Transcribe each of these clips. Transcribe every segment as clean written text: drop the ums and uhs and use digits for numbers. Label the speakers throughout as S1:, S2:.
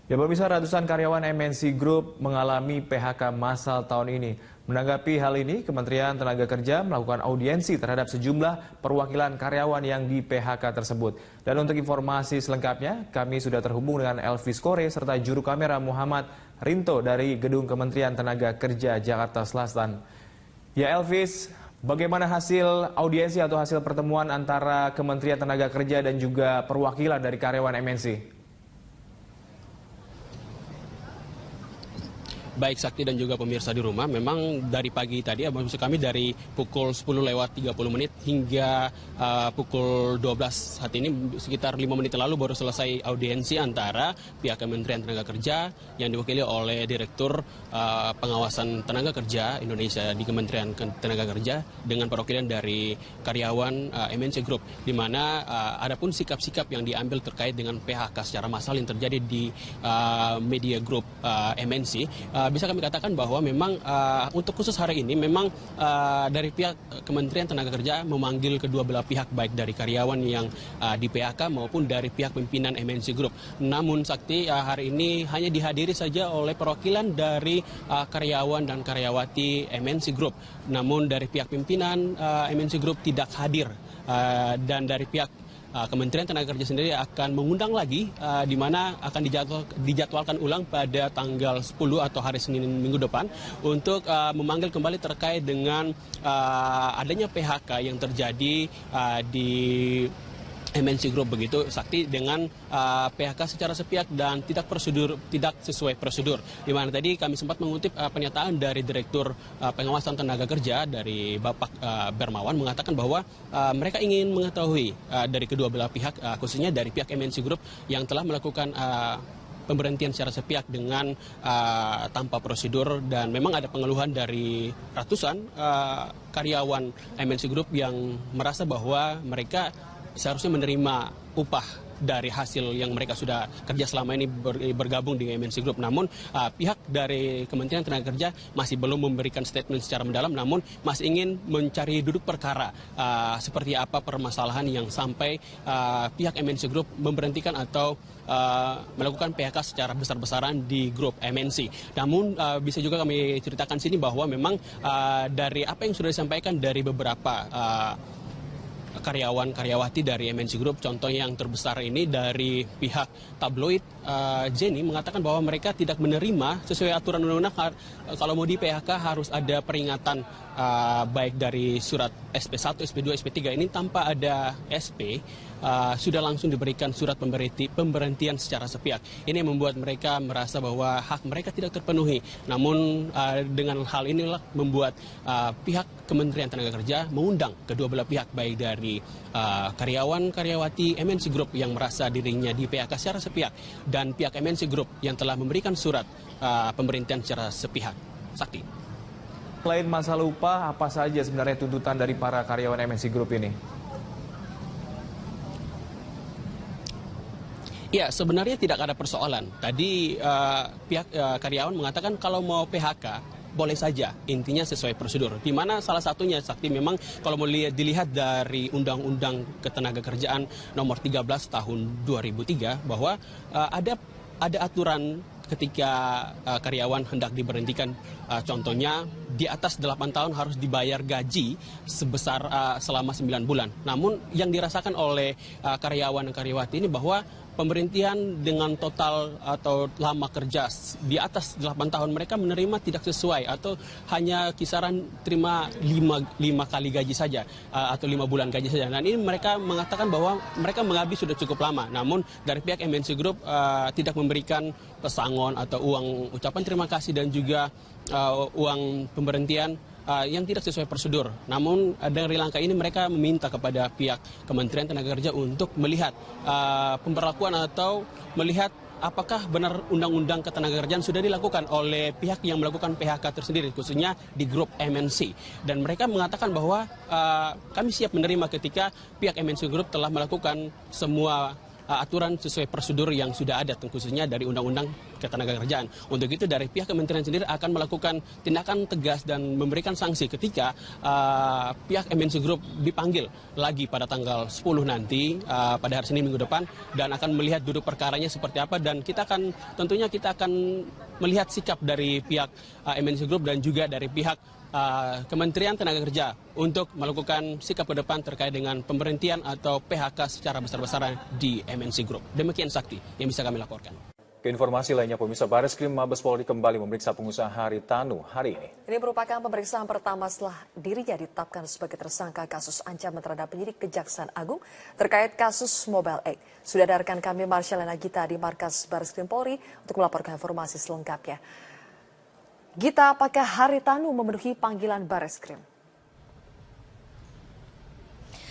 S1: Ya pemirsa, ratusan karyawan MNC Group mengalami PHK massal tahun ini. Menanggapi hal ini, Kementerian Tenaga Kerja melakukan audiensi terhadap sejumlah perwakilan karyawan yang di PHK tersebut. Dan untuk informasi selengkapnya, kami sudah terhubung dengan Elvis Kore serta juru kamera Muhammad Rinto dari Gedung Kementerian Tenaga Kerja Jakarta Selatan. Ya Elvis, bagaimana hasil audiensi atau hasil pertemuan antara Kementerian Tenaga Kerja dan juga perwakilan dari karyawan MNC?
S2: Baik Sakti dan juga pemirsa di rumah, memang dari pagi tadi, maksud kami dari pukul 10:30 hingga pukul 12 saat ini, sekitar 5 menit lalu baru selesai audiensi antara pihak Kementerian Tenaga Kerja yang diwakili oleh Direktur Pengawasan Tenaga Kerja Indonesia di Kementerian Tenaga Kerja dengan perwakilan dari karyawan MNC Group, di mana ada pun sikap-sikap yang diambil terkait dengan PHK secara massal yang terjadi di Media Group MNC. Bisa kami katakan bahwa memang untuk khusus hari ini memang dari pihak Kementerian Tenaga Kerja memanggil kedua belah pihak, baik dari karyawan yang di PHK maupun dari pihak pimpinan MNC Group. Namun Sakti, hari ini hanya dihadiri saja oleh perwakilan dari karyawan dan karyawati MNC Group. Namun dari pihak pimpinan MNC Group tidak hadir, dan dari pihak Kementerian Tenaga Kerja sendiri akan mengundang lagi, di mana akan dijadwalkan ulang pada tanggal 10 atau hari Senin minggu depan untuk memanggil kembali terkait dengan adanya PHK yang terjadi di MNC Group begitu Sakti, dengan PHK secara sepihak dan tidak sesuai prosedur. Di mana tadi kami sempat mengutip pernyataan dari Direktur Pengawasan Tenaga Kerja dari Bapak Bermawan, mengatakan bahwa mereka ingin mengetahui dari kedua belah pihak, khususnya dari pihak MNC Group yang telah melakukan pemberhentian secara sepihak dengan tanpa prosedur, dan memang ada pengeluhan dari ratusan karyawan MNC Group yang merasa bahwa mereka seharusnya menerima upah dari hasil yang mereka sudah kerja selama ini bergabung di MNC Group. Namun pihak dari Kementerian Tenaga Kerja masih belum memberikan statement secara mendalam, namun masih ingin mencari duduk perkara seperti apa permasalahan yang sampai pihak MNC Group memberhentikan atau melakukan PHK secara besar-besaran di grup MNC. Namun bisa juga kami ceritakan sini bahwa memang dari apa yang sudah disampaikan dari beberapa karyawan-karyawati dari MNC Group, contoh yang terbesar ini dari pihak tabloid Jenny mengatakan bahwa mereka tidak menerima sesuai aturan undang-undang, kalau mau di PHK harus ada peringatan baik dari surat SP1, SP2, SP3 ini tanpa ada SP. Sudah langsung diberikan surat pemberhentian secara sepihak. Ini membuat mereka merasa bahwa hak mereka tidak terpenuhi. Namun dengan hal inilah membuat pihak Kementerian Tenaga Kerja mengundang kedua belah pihak, baik dari karyawan-karyawati MNC Group yang merasa dirinya di PHK secara sepihak dan pihak MNC Group yang telah memberikan surat pemberhentian secara sepihak. Sakti.
S1: Selain masalah upah, apa saja sebenarnya tuntutan dari para karyawan MNC Group ini?
S2: Ya, sebenarnya tidak ada persoalan. Tadi pihak karyawan mengatakan kalau mau PHK boleh saja, intinya sesuai prosedur. Di mana salah satunya, Sakti, memang kalau mau dilihat dari Undang-Undang Ketenagakerjaan nomor 13 tahun 2003 bahwa ada aturan ketika karyawan hendak diberhentikan, contohnya di atas 8 tahun harus dibayar gaji sebesar selama 9 bulan. Namun yang dirasakan oleh karyawan dan karyawati ini bahwa pemberhentian dengan total atau lama kerja di atas 8 tahun mereka menerima tidak sesuai, atau hanya kisaran terima 5 kali gaji saja atau 5 bulan gaji saja. Dan ini mereka mengatakan bahwa mereka mengabdi sudah cukup lama. Namun dari pihak MNC Group tidak memberikan pesangon atau uang ucapan terima kasih dan juga uang pemberhentian yang tidak sesuai prosedur. Namun dari langkah ini mereka meminta kepada pihak Kementerian Tenaga Kerja untuk melihat pemberlakuan atau melihat apakah benar Undang-Undang Ketenagakerjaan sudah dilakukan oleh pihak yang melakukan PHK tersendiri, khususnya di grup MNC. Dan mereka mengatakan bahwa kami siap menerima ketika pihak MNC Group telah melakukan semua aturan sesuai prosedur yang sudah ada, khususnya dari Undang-Undang Ketenagakerjaan. Untuk itu dari pihak kementerian sendiri akan melakukan tindakan tegas dan memberikan sanksi ketika pihak MNC Group dipanggil lagi pada tanggal 10 nanti pada hari Senin minggu depan, dan akan melihat duduk perkaranya seperti apa, dan kita akan melihat sikap dari pihak MNC Group dan juga dari pihak Kementerian Tenaga Kerja untuk melakukan sikap ke depan terkait dengan pemberhentian atau PHK secara besar-besaran di MNC Group. Demikian Sakti yang bisa kami laporkan.
S1: Keinformasi lainnya, pemirsa, Bareskrim Mabes Polri kembali memeriksa pengusaha Haritanu hari ini.
S3: Ini merupakan pemeriksaan pertama setelah dirinya ditetapkan sebagai tersangka kasus ancaman terhadap penyidik Kejaksaan Agung terkait kasus Mobile Aid. Sudah ada rekan kami Marsyalina Gita di markas Bareskrim Polri untuk melaporkan informasi selengkapnya. Gita, apakah Haritanu memenuhi panggilan Bareskrim?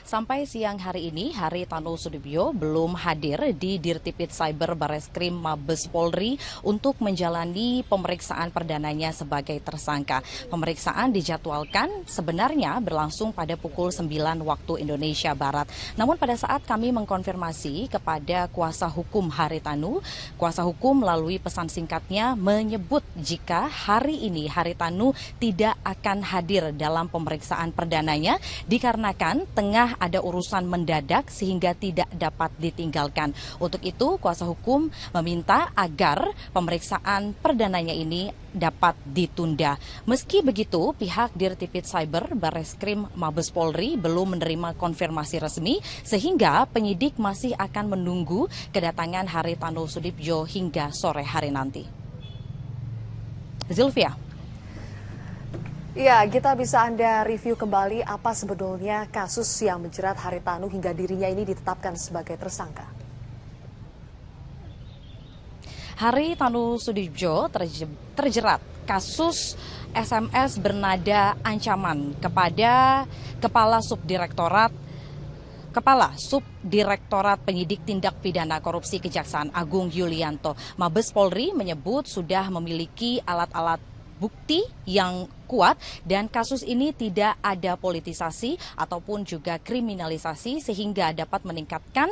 S4: Sampai siang hari ini, Haritanu Sudibyo belum hadir di Dirtipid Cyber Bareskrim Mabes Polri untuk menjalani pemeriksaan perdananya sebagai tersangka. Pemeriksaan dijadwalkan sebenarnya berlangsung pada pukul 9 waktu Indonesia Barat. Namun pada saat kami mengkonfirmasi kepada kuasa hukum Haritanu, kuasa hukum melalui pesan singkatnya menyebut jika hari ini Haritanu tidak akan hadir dalam pemeriksaan perdananya dikarenakan tengah ada urusan mendadak sehingga tidak dapat ditinggalkan. Untuk itu, kuasa hukum meminta agar pemeriksaan perdananya ini dapat ditunda. Meski begitu, pihak Dirtipid Cyber Bareskrim Mabes Polri belum menerima konfirmasi resmi sehingga penyidik masih akan menunggu kedatangan Haritanu Sudibyo hingga sore hari nanti. Zilvia.
S3: Ya, kita bisa Anda review kembali apa sebetulnya kasus yang menjerat Haritanu hingga dirinya ini ditetapkan sebagai tersangka.
S4: Haritanu Sudibyo terjerat kasus SMS bernada ancaman kepada Kepala Subdirektorat Penyidik Tindak Pidana Korupsi Kejaksaan Agung Yulianto. Mabes Polri menyebut sudah memiliki alat-alat bukti yang kuat dan kasus ini tidak ada politisasi ataupun juga kriminalisasi sehingga dapat meningkatkan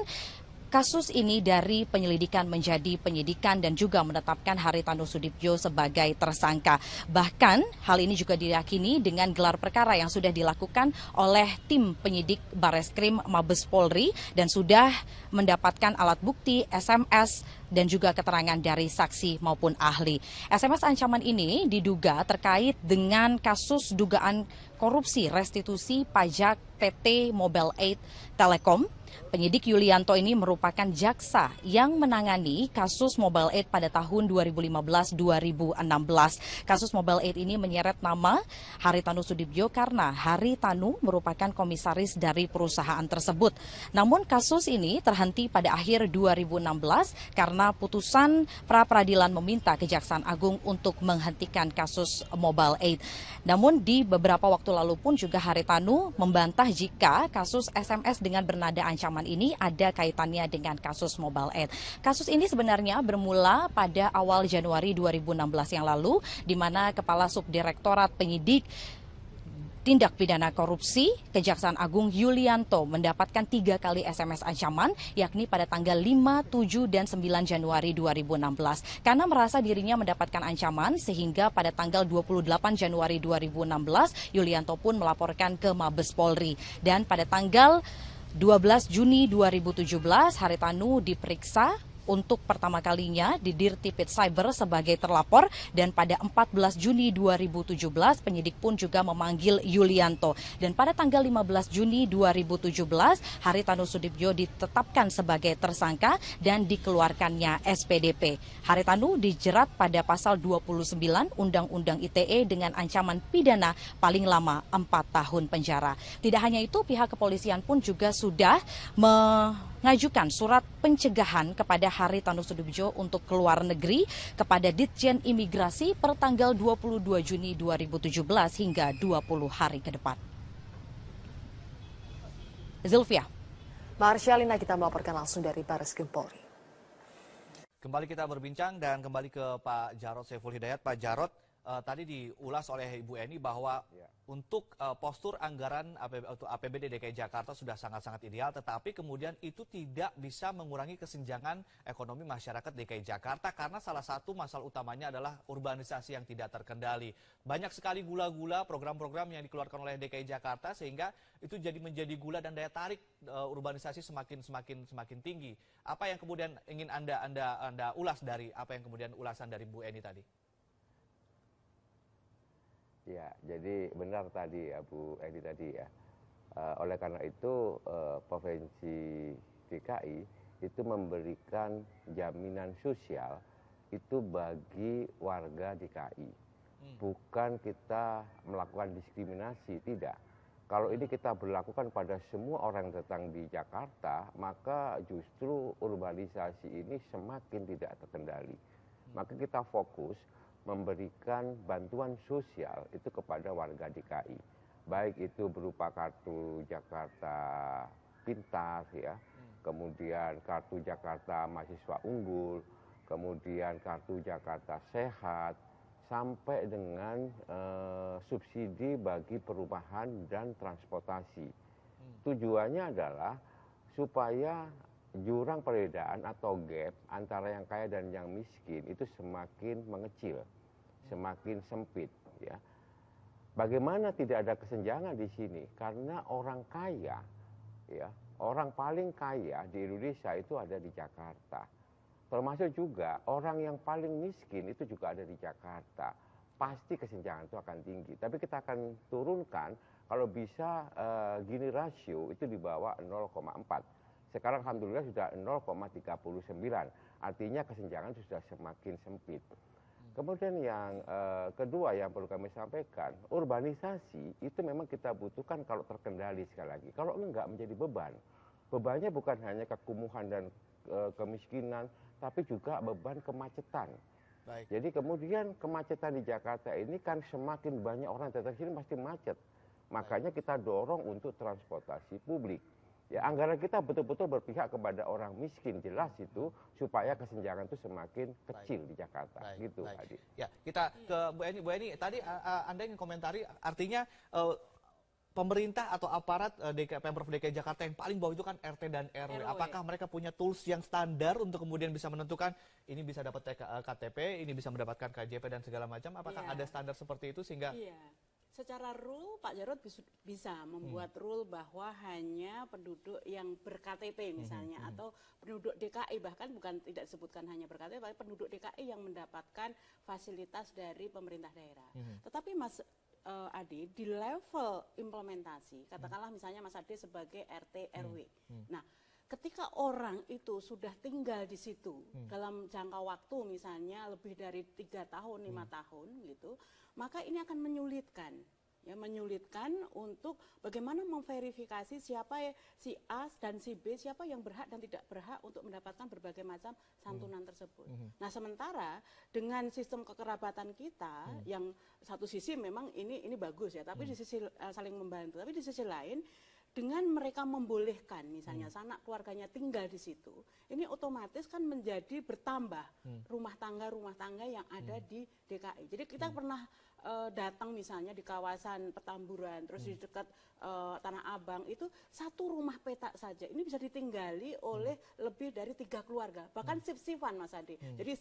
S4: kasus ini dari penyelidikan menjadi penyidikan dan juga menetapkan Haritanu Sudibyo sebagai tersangka. Bahkan hal ini juga diyakini dengan gelar perkara yang sudah dilakukan oleh tim penyidik Bareskrim Mabes Polri dan sudah mendapatkan alat bukti SMS dan juga keterangan dari saksi maupun ahli. SMS ancaman ini diduga terkait dengan kasus dugaan korupsi restitusi pajak PT Mobile Aid Telekom. Penyidik Yulianto ini merupakan jaksa yang menangani kasus Mobile Aid pada tahun 2015-2016. Kasus Mobile Aid ini menyeret nama Haritanu Sudibyo karena Haritanu merupakan komisaris dari perusahaan tersebut. Namun kasus ini terhenti pada akhir 2016 karena putusan pra-peradilan meminta Kejaksaan Agung untuk menghentikan kasus Mobile Aid. Namun di beberapa waktu lalu pun juga Haritanu membantah jika kasus SMS dengan bernada ancaman ini ada kaitannya dengan kasus Mobile Aid. Kasus ini sebenarnya bermula pada awal Januari 2016 yang lalu, di mana Kepala Subdirektorat Penyidik Tindak Pidana Korupsi Kejaksaan Agung Yulianto mendapatkan 3 kali SMS ancaman, yakni pada tanggal 5, 7, dan 9 Januari 2016. Karena merasa dirinya mendapatkan ancaman, sehingga pada tanggal 28 Januari 2016, Yulianto pun melaporkan ke Mabes Polri. Dan pada tanggal 12 Juni 2017, Haritanu diperiksa untuk pertama kalinya di Dirtipid Cyber sebagai terlapor, dan pada 14 Juni 2017 penyidik pun juga memanggil Yulianto, dan pada tanggal 15 Juni 2017 Haritanu Sudibyo ditetapkan sebagai tersangka dan dikeluarkannya SPDP. Haritanu dijerat pada pasal 29 Undang-Undang ITE dengan ancaman pidana paling lama 4 tahun penjara. Tidak hanya itu, pihak kepolisian pun juga sudah mengajukan surat pencegahan kepada Haritanu Sudibyo untuk keluar negeri kepada Ditjen Imigrasi per tanggal 22 Juni 2017 hingga 20 hari ke depan. Zilvia.
S3: Marsyalina, kita melaporkan langsung dari Bareskrim Polri.
S5: Kembali kita berbincang dan kembali ke Pak Jarod Saiful Hidayat. Pak Jarod, tadi diulas oleh Ibu Eni bahwa untuk postur anggaran untuk APBD DKI Jakarta sudah sangat-sangat ideal, tetapi kemudian itu tidak bisa mengurangi kesenjangan ekonomi masyarakat DKI Jakarta karena salah satu masalah utamanya adalah urbanisasi yang tidak terkendali. Banyak sekali gula-gula program-program yang dikeluarkan oleh DKI Jakarta sehingga itu menjadi gula dan daya tarik urbanisasi semakin tinggi. Apa yang kemudian ingin Anda ulas dari apa yang kemudian ulasan dari Bu Eni tadi?
S6: Ya, jadi benar tadi ya Bu Edi tadi ya. Oleh karena itu Provinsi DKI itu memberikan jaminan sosial itu bagi warga DKI. Bukan kita melakukan diskriminasi, tidak. Kalau ini kita berlakukan pada semua orang yang datang di Jakarta, maka justru urbanisasi ini semakin tidak terkendali. Maka kita fokus memberikan bantuan sosial itu kepada warga DKI. Baik itu berupa kartu Jakarta Pintar ya, kemudian kartu Jakarta Mahasiswa Unggul, kemudian kartu Jakarta Sehat, sampai dengan subsidi bagi perumahan dan transportasi. Tujuannya adalah supaya jurang perbedaan atau gap antara yang kaya dan yang miskin itu semakin mengecil, semakin sempit ya. Bagaimana tidak ada kesenjangan di sini? Karena orang kaya ya, orang paling kaya di Indonesia itu ada di Jakarta. Termasuk juga orang yang paling miskin itu juga ada di Jakarta. Pasti kesenjangan itu akan tinggi. Tapi kita akan turunkan kalau bisa gini rasio itu di bawah 0,4. Sekarang alhamdulillah sudah 0,39, artinya kesenjangan sudah semakin sempit. Kemudian yang kedua yang perlu kami sampaikan, urbanisasi itu memang kita butuhkan kalau terkendali sekali lagi. Kalau enggak menjadi beban. Bebannya bukan hanya kekumuhan dan kemiskinan, tapi juga beban kemacetan. Baik. Jadi kemudian kemacetan di Jakarta ini kan semakin banyak orang datang sini pasti macet. Makanya kita dorong untuk transportasi publik. Ya, anggaran kita betul-betul berpihak kepada orang miskin, jelas itu, supaya kesenjangan itu semakin kecil di Jakarta. Gitu, Adi.
S5: Ya, kita ke Bu Eni. Bu Eni, tadi Anda ingin komentari, artinya pemerintah atau aparat Pemprov DKI Jakarta yang paling bawah itu kan RT dan RW. Apakah mereka punya tools yang standar untuk kemudian bisa menentukan ini bisa dapat KTP, ini bisa mendapatkan KJP dan segala macam? Apakah ada standar seperti itu sehingga...
S7: Secara rule Pak Jarod bisa membuat rule bahwa hanya penduduk yang ber-KTP misalnya atau penduduk DKI, bahkan bukan tidak disebutkan hanya ber-KTP, tapi penduduk DKI yang mendapatkan fasilitas dari pemerintah daerah. Tetapi Mas Ade, di level implementasi, katakanlah misalnya Mas Ade sebagai RT RW. Nah, ketika orang itu sudah tinggal di situ dalam jangka waktu misalnya lebih dari 3 tahun, 5 tahun gitu, maka ini akan menyulitkan. Ya, menyulitkan untuk bagaimana memverifikasi siapa si A dan si B, siapa yang berhak dan tidak berhak untuk mendapatkan berbagai macam santunan tersebut. Nah, sementara dengan sistem kekerabatan kita yang satu sisi memang ini bagus ya, tapi di sisi saling membantu, tapi di sisi lain dengan mereka membolehkan misalnya sanak keluarganya tinggal di situ, ini otomatis kan menjadi bertambah rumah tangga yang ada di DKI. Jadi kita pernah datang misalnya di kawasan Petamburan, terus di dekat Tanah Abang, itu satu rumah petak saja ini bisa ditinggali oleh lebih dari 3 keluarga, bahkan sif-sifan Mas Ade. Jadi